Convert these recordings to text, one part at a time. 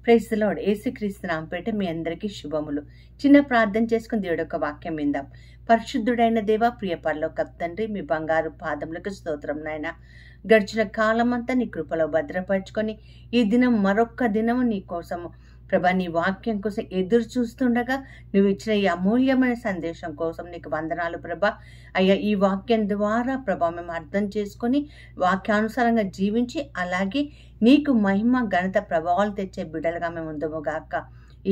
Praise the lord. యేసుక్రీస్తు నామముపేట మీ అందరికీ శుభములు. చిన్న ప్రార్థన చేసుకుని దేవుడి యొక్క వాక్యం విందాం. పరిశుద్ధుడైన దేవ, ప్రియ పరలోకపు తండ్రి, మీ బంగారు పాదములకు స్తోత్రం నాయన. గడిచిన కాలమంతా నీ కృపలో భద్రపరుచుకొని ఈ దినం మరొక్క దినము నీ కోసము ప్రభా, నీ వాక్యం కోసం ఎదురు చూస్తుండగా నువ్వు ఇచ్చిన ఈ అమూల్యమైన సందేశం కోసం నీకు వందనాలు ప్రభా. అయ్యా, ఈ వాక్యం ద్వారా ప్రభా మేము అర్థం చేసుకొని వాక్యానుసారంగా జీవించి అలాగే నీకు మహిమ ఘనత ప్రభావాలు తెచ్చే బిడ్డలుగా మేము ఉందముగాక.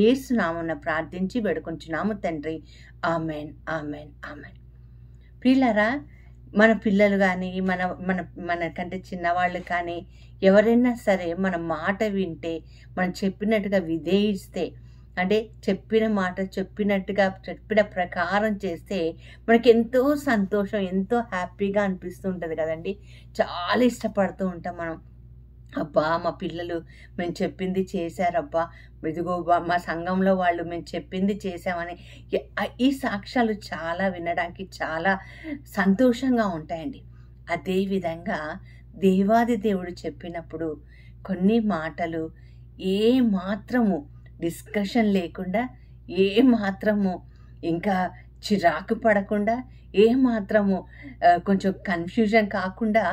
యేసు నామమున ప్రార్థించి వేడుకుంటున్నాము తండ్రి. Amen, amen, amen. ప్రియులారా, మన పిల్లలు కానీ మనకంటే చిన్నవాళ్ళు కానీ ఎవరైనా సరే మన మాట వింటే, మనం చెప్పినట్టుగా విధేయిస్తే, అంటే చెప్పిన మాట చెప్పిన ప్రకారం చేస్తే మనకి ఎంతో సంతోషం, ఎంతో హ్యాపీగా అనిపిస్తుంటుంది కదండి. చాలా ఇష్టపడుతూ ఉంటాం మనం. అబ్బా, మా పిల్లలు మేము చెప్పింది చేశారబ్బా, ఇదిగో మా సంఘంలో వాళ్ళు మేము చెప్పింది చేసామని ఈ సాక్ష్యాలు చాలా వినడానికి చాలా సంతోషంగా ఉంటాయండి. అదేవిధంగా దేవాది దేవుడు చెప్పినప్పుడు కొన్ని మాటలు ఏ మాత్రము డిస్కషన్ లేకుండా, ఏ మాత్రము ఇంకా చిరాకు పడకుండా, ఏ మాత్రము కొంచెం కన్ఫ్యూజన్ కాకుండా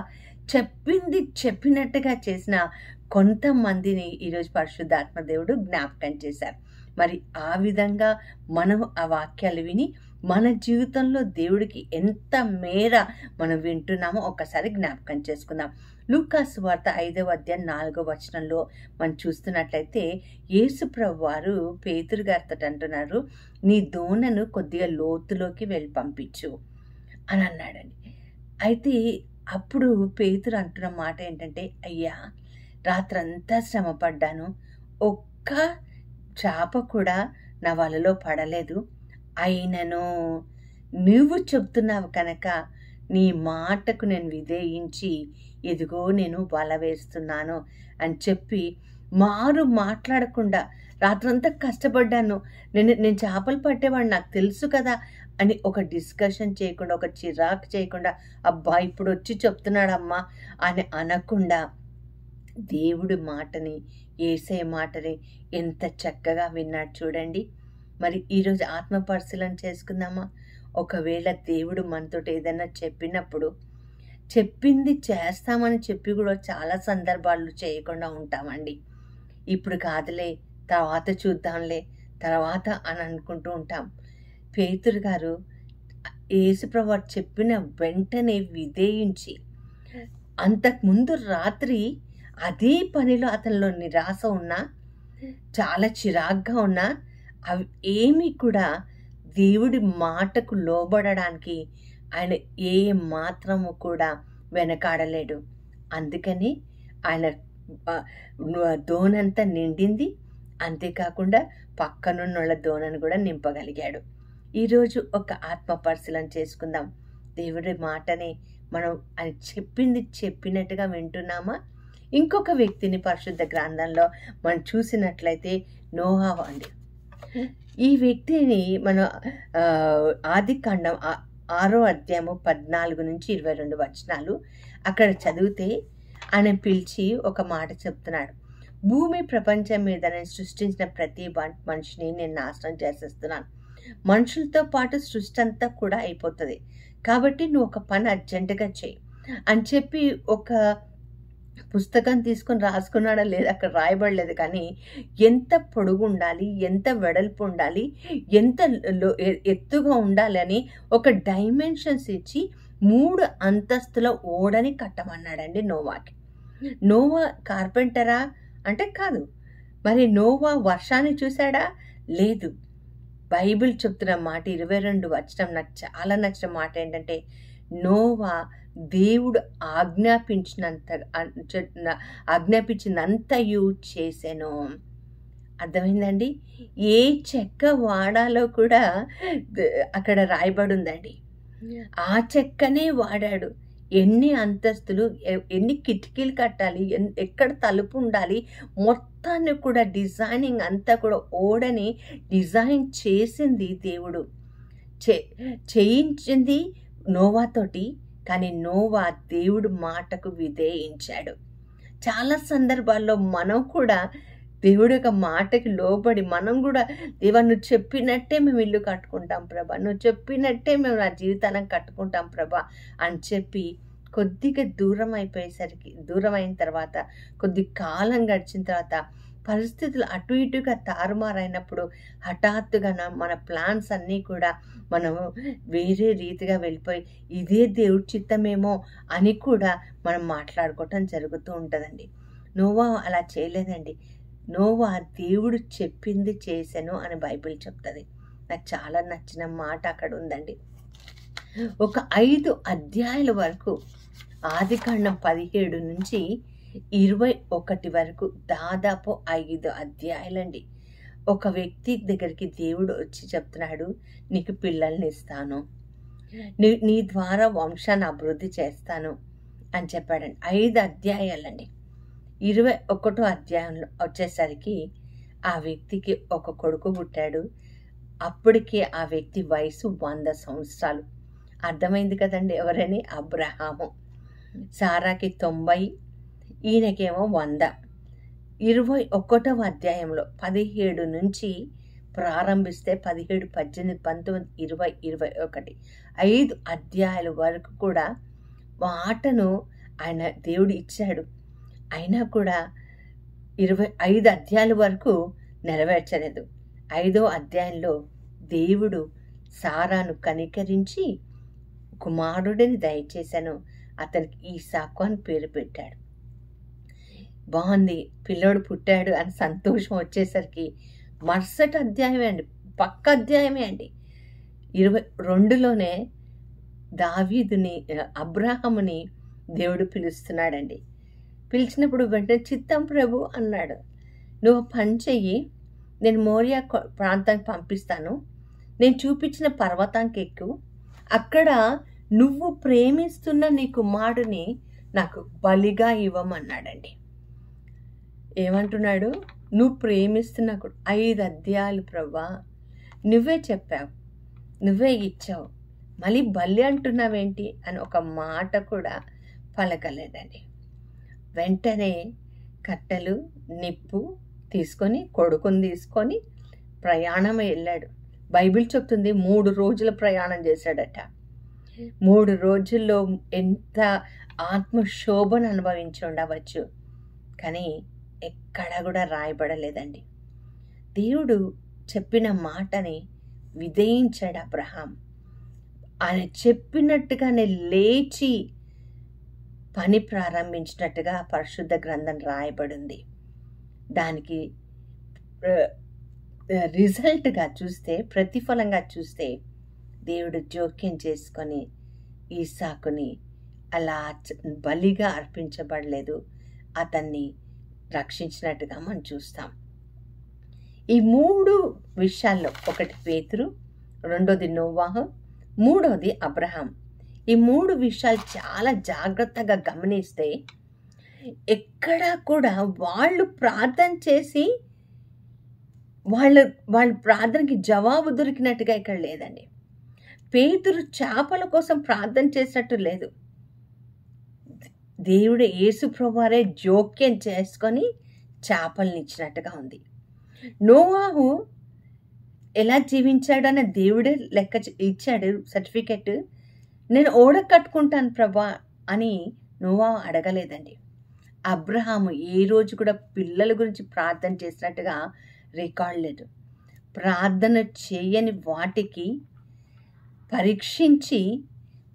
చెప్పింది చెప్పినట్టుగా చేసిన కొంతమందిని ఈరోజు పరిశుద్ధాత్మ దేవుడు జ్ఞాపకం చేశారు. మరి ఆ విధంగా మనం ఆ వాక్యాలు విని మన జీవితంలో దేవుడికి ఎంత మేర మనం వింటున్నామో ఒకసారి జ్ఞాపకం చేసుకుందాం. లూకా సువార్త 5వ అధ్యాయం 4వ వచనంలో మనం చూస్తున్నట్లయితే యేసు ప్రభువు వారు పేతురు గారితో అంటున్నారు, నీ దోణను కొద్దిగా లోతులోకి వెళ్ళి పంపించు అని అన్నాడండి. అయితే అప్పుడు పేతురు అంటున్న మాట ఏంటంటే, అయ్యా, రాత్రంతా శ్రమ పడ్డాను, ఒక్క చేప కూడా నా వలలో పడలేదు, అయినను నువ్వు చెప్తున్నావు కనుక నీ మాటకు నేను విధేయించి ఎదుగో నేను వల వేస్తున్నాను అని చెప్పి మారు మాట్లాడకుండా, రాత్రంతా కష్టపడ్డాను, నేను చేపలు పట్టేవాడిని, నాకు తెలుసు కదా అని ఒక డిస్కషన్ చేయకుండా, ఒక చిరాకు చేయకుండా, అబ్బా ఇప్పుడు వచ్చి చెప్తున్నాడమ్మా అని అనకుండా దేవుడి మాటని, యేసయ్య మాటని ఎంత చక్కగా విన్నాడు చూడండి. మరి ఈరోజు ఆత్మ పరిశీలన చేసుకుందామా? ఒకవేళ దేవుడు మనతో ఏదైనా చెప్పినప్పుడు చెప్పింది చేస్తామని చెప్పి కూడా చాలా సందర్భాలు చేయకుండా ఉంటామండి. ఇప్పుడు కాదులే, తర్వాత చూద్దాంలే, తర్వాత అని అనుకుంటూ ఉంటాం. పేతురు గారు యేసుప్రభు చెప్పిన వెంటనే విధేయించి, అంతకుముందు రాత్రి అదే పనిలో అతనిలో నిరాశ ఉన్నా, చాలా చిరాగ్గా ఉన్నా, అవి ఏమీ కూడా దేవుడి మాటకు లోబడడానికి ఆయన ఏ మాత్రము కూడా వెనకాడలేడు. అందుకని ఆయన దోనంతా నిండింది, అంతేకాకుండా పక్కనున్నోళ్ళ దోణను కూడా నింపగలిగాడు. ఈరోజు ఒక ఆత్మ పరిశీలన చేసుకుందాం. దేవుడి మాటని మనం ఆయన చెప్పింది చెప్పినట్టుగా వింటున్నామా? ఇంకొక వ్యక్తిని పరిశుద్ధ గ్రంథంలో మనం చూసినట్లయితే నోహా అండి. ఈ వ్యక్తిని మనం ఆదికాండం 6వ అధ్యాయము 14 నుంచి 22 వచనాలు అక్కడ చదివితే ఆయన పిలిచి ఒక మాట చెప్తున్నాడు. భూమి ప్రపంచం మీద నేను సృష్టించిన ప్రతి మనిషిని నేను నాశనం చేసేస్తున్నాను, మనుషులతో పాటు సృష్టి అంతా కూడా అయిపోతుంది, కాబట్టి నువ్వు ఒక పని అర్జెంటుగా చేయి అని చెప్పి ఒక పుస్తకం తీసుకొని రాసుకున్నాడా లేదా అక్కడ రాయబడలేదు, కానీ ఎంత పొడుగు ఉండాలి, ఎంత వెడల్పు ఉండాలి, ఎంత ఎత్తుగా ఉండాలి అని ఒక డైమెన్షన్స్ ఇచ్చి 3 అంతస్తుల ఓడని కట్టమన్నాడండి నోవాకి. నోవా కార్పెంటరా అంటే కాదు. మరి నోవా వర్షాన్ని చూశాడా? లేదు. బైబిల్ చెప్తున్న మాట 22 వచనం నాకు చాలా నచ్చిన మాట ఏంటంటే, నోవా దేవుడు ఆజ్ఞాపించినంతయు చేశాను. అర్థమైందండి? ఏ చెక్క వాడాలో కూడా అక్కడ రాయబడి ఉందండి. ఆ చెక్కనే వాడాడు. ఎన్ని అంతస్తులు, ఎన్ని కిటికీలు కట్టాలి, ఎక్కడ తలుపు ఉండాలి, మొత్తాన్ని కూడా డిజైనింగ్ అంతా కూడా ఓడని డిజైన్ చేసింది దేవుడు. చేయించింది నోవాతోటి, కానీ నోవా దేవుడు మాటకు విధేయించాడు. చాలా సందర్భాల్లో మనం కూడా దేవుడి యొక్క మాటకి లోబడి మనం కూడా దేవా నువ్వు చెప్పినట్టే మేము ఇల్లు కట్టుకుంటాం ప్రభా, నువ్వు చెప్పినట్టే మేము నా జీవితాలను కట్టుకుంటాం ప్రభా అని చెప్పి కొద్దిగా దూరం అయిన తర్వాత కొద్ది కాలం గడిచిన తర్వాత పరిస్థితులు అటు ఇటుగా తారుమారైనప్పుడు హఠాత్తుగా మన ప్లాన్స్ అన్నీ కూడా మనము వేరే రీతిగా వెళ్ళిపోయి ఇదే దేవుడి చిత్తమేమో అని కూడా మనం మాట్లాడుకోవటం జరుగుతూ ఉంటుందండి. నోవా అలా చేయలేదండి. నోవా దేవుడు చెప్పింది చేశాను అని బైబిల్ చెప్తుంది. నాకు చాలా నచ్చిన మాట అక్కడ ఉందండి. ఒక 5 అధ్యాయాల వరకు ఆదికాండం 17 నుంచి 21 వరకు దాదాపు 5 అధ్యాయాలండి. ఒక వ్యక్తి దగ్గరికి దేవుడు వచ్చి చెప్తున్నాడు, నీకు పిల్లల్ని ఇస్తాను, నీ ద్వారా వంశాన్ని అభివృద్ధి చేస్తాను అని చెప్పాడండి. 5 అధ్యాయాలండి. 21వ అధ్యాయంలో వచ్చేసరికి ఆ వ్యక్తికి ఒక కొడుకు పుట్టాడు. అప్పటికే ఆ వ్యక్తి వయసు 100 సంవత్సరాలు. అర్థమైంది కదండి ఎవరని? అబ్రహాము. సారాకి 90, ఈయనకేమో 100. 21వ అధ్యాయంలో 17 నుంచి ప్రారంభిస్తే 17, 18, 19, 20, 21 5 అధ్యాయాల వరకు కూడా మాటను ఆయన దేవుడు ఇచ్చాడు. అయినా కూడా 25 అధ్యాయాల వరకు నెరవేర్చలేదు. 5వ అధ్యాయంలో దేవుడు సారాను కనికరించి కుమారుడిని దయచేశాను, అతనికి ఈసాకు అని పేరు పెట్టాడు. బాగుంది, పిల్లోడు పుట్టాడు అని సంతోషం వచ్చేసరికి మరుసటి అధ్యాయమే అండి, పక్క అధ్యాయమే అండి. 22లోనే దావీదుని అబ్రహాముని దేవుడు పిలుస్తున్నాడండి. పిలిచినప్పుడు వెంటనే చిత్తం ప్రభు అన్నాడు, నువ్వు పని చెయ్యి, నేను మోరియా ప్రాంతానికి పంపిస్తాను, నేను చూపించిన పర్వతానికి ఎక్కు, అక్కడ నువ్వు ప్రేమిస్తున్న నీ కుమారుడిని నాకు బలిగా ఇవ్వమన్నాడండి. ఏమంటున్నాడు? నువ్వు ప్రేమిస్తున్న 5 అధ్యాయాలు ప్రభా, నువ్వే చెప్పావు, నువ్వే ఇచ్చావు, మళ్ళీ బలి అంటున్నావేంటి అని ఒక మాట కూడా పలకలేదండి. వెంటనే కట్టెలు నిప్పు తీసుకొని కొడుకుని తీసుకొని ప్రయాణం వెళ్ళాడు. బైబిల్ చెప్తుంది 3 రోజుల ప్రయాణం చేశాడట. 3 రోజుల్లో ఎంత ఆత్మశోభను అనుభవించి ఉండవచ్చు, కానీ ఎక్కడ కూడా రాయబడలేదండి. దేవుడు చెప్పిన మాటని విధేయించాడు అబ్రహాం. ఆయన చెప్పినట్టుగానే లేచి పని ప్రారంభించినట్టుగా పరిశుద్ధ గ్రంథం రాయబడింది. దానికి రిజల్ట్గా చూస్తే, ప్రతిఫలంగా చూస్తే దేవుడు జోక్యం చేసుకొని ఈసాకుని అలా బలిగా అర్పించబడలేదు, అతన్ని రక్షించినట్టుగా మనం చూస్తాం. ఈ 3 విషయాల్లో, ఒకటి పేతురు, రెండోది నోవాహు, మూడోది అబ్రహాం. ఈ 3 విషయాలు చాలా జాగ్రత్తగా గమనిస్తే ఎక్కడా కూడా వాళ్ళు ప్రార్థన చేసి వాళ్ళ ప్రార్థనకి జవాబు దొరికినట్టుగా ఇక్కడ లేదండి. పేతురు చేపల కోసం ప్రార్థన చేసినట్టు లేదు. దేవుడు యేసు ప్రభువారే జోక్యం చేసుకొని చేపల్ని ఇచ్చినట్టుగా ఉంది. నోవాహు ఎలా జీవించాడన్న దేవుడే లెక్క ఇచ్చాడు సర్టిఫికెట్. నేను ఓడ కట్టుకుంటాను ప్రభా అని నోవాహు అడగలేదండి. అబ్రహాము ఏ రోజు కూడా పిల్లల గురించి ప్రార్థన చేసినట్టుగా రికార్డ్ లేదు. ప్రార్థన చేయని వాటికి పరీక్షించి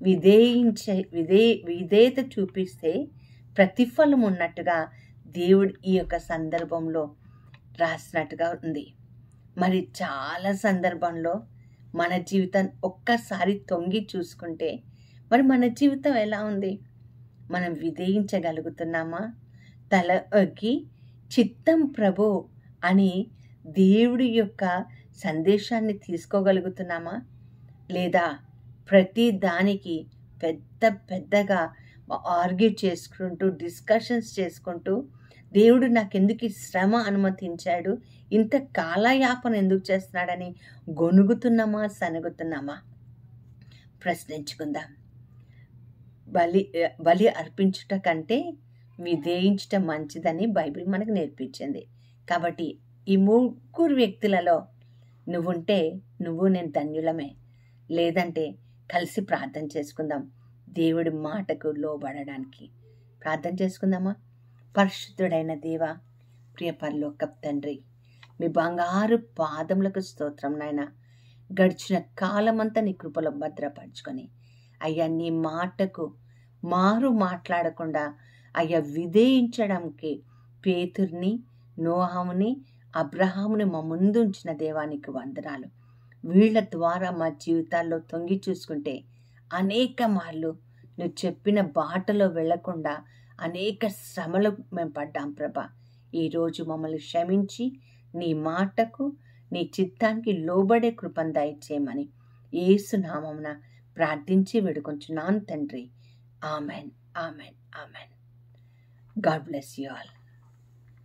విధేయత చూపిస్తే ప్రతిఫలం ఉన్నట్టుగా దేవుడు ఈ యొక్క సందర్భంలో రాసినట్టుగా ఉంది. మరి చాలా సందర్భంలో మన జీవితాన్ని ఒక్కసారి తొంగి చూసుకుంటే మరి మన జీవితం ఎలా ఉంది? మనం విధేయించగలుగుతున్నామా? తలకి చిత్తం ప్రభు అని దేవుడి యొక్క సందేశాన్ని తీసుకోగలుగుతున్నామా? లేదా ప్రతి దానికి పెద్దగా ఆర్గ్యూ చేసుకుంటూ, డిస్కషన్స్ చేసుకుంటూ, దేవుడు నాకెందుకు ఈ శ్రమ అనుమతించాడు, ఇంత కాలయాపన ఎందుకు చేస్తున్నాడని గొనుగుతున్నామా, సనుగుతున్నామా? ప్రశ్నించుకుందాం. బలి అర్పించుట కంటే విధేయించటం మంచిదని బైబిల్ మనకు నేర్పించింది. కాబట్టి ఈ ముగ్గురు వ్యక్తులలో నువ్వుంటే నేను ధన్యులమే. లేదంటే కలిసి ప్రార్థన చేసుకుందాం, దేవుడి మాటకు లోబడడానికి. ప్రార్థన చేసుకుందామా? పరిశుద్ధుడైన దేవ, ప్రియ పరలోకపు తండ్రి, మీ బంగారు పాదములకు స్తోత్రం నాయన. గడిచిన కాలమంతా నీ కృపలో భద్రపరచుకొని అయ్యా, నీ మాటకు మారు మాట్లాడకుండా అయ్యా విధేయించడానికి పేతుర్ని, నోహాముని, అబ్రహాముని మా ముందు ఉంచిన దేవానికి వందనాలు. వీళ్ళ ద్వారా మా జీవితాల్లో తొంగి చూసుకుంటే అనేక మార్లు నువ్వు చెప్పిన బాటలో వెళ్లకుండా అనేక శ్రమలు మేము పడ్డాం ప్రభా. ఈరోజు మమ్మల్ని క్షమించి నీ మాటకు, నీ చిత్తానికి లోబడే కృపను దయచేయమని యేసు నామమున ప్రార్థించి వేడుకొంచున్నాను తండ్రి. Amen, amen, amen. God bless you all.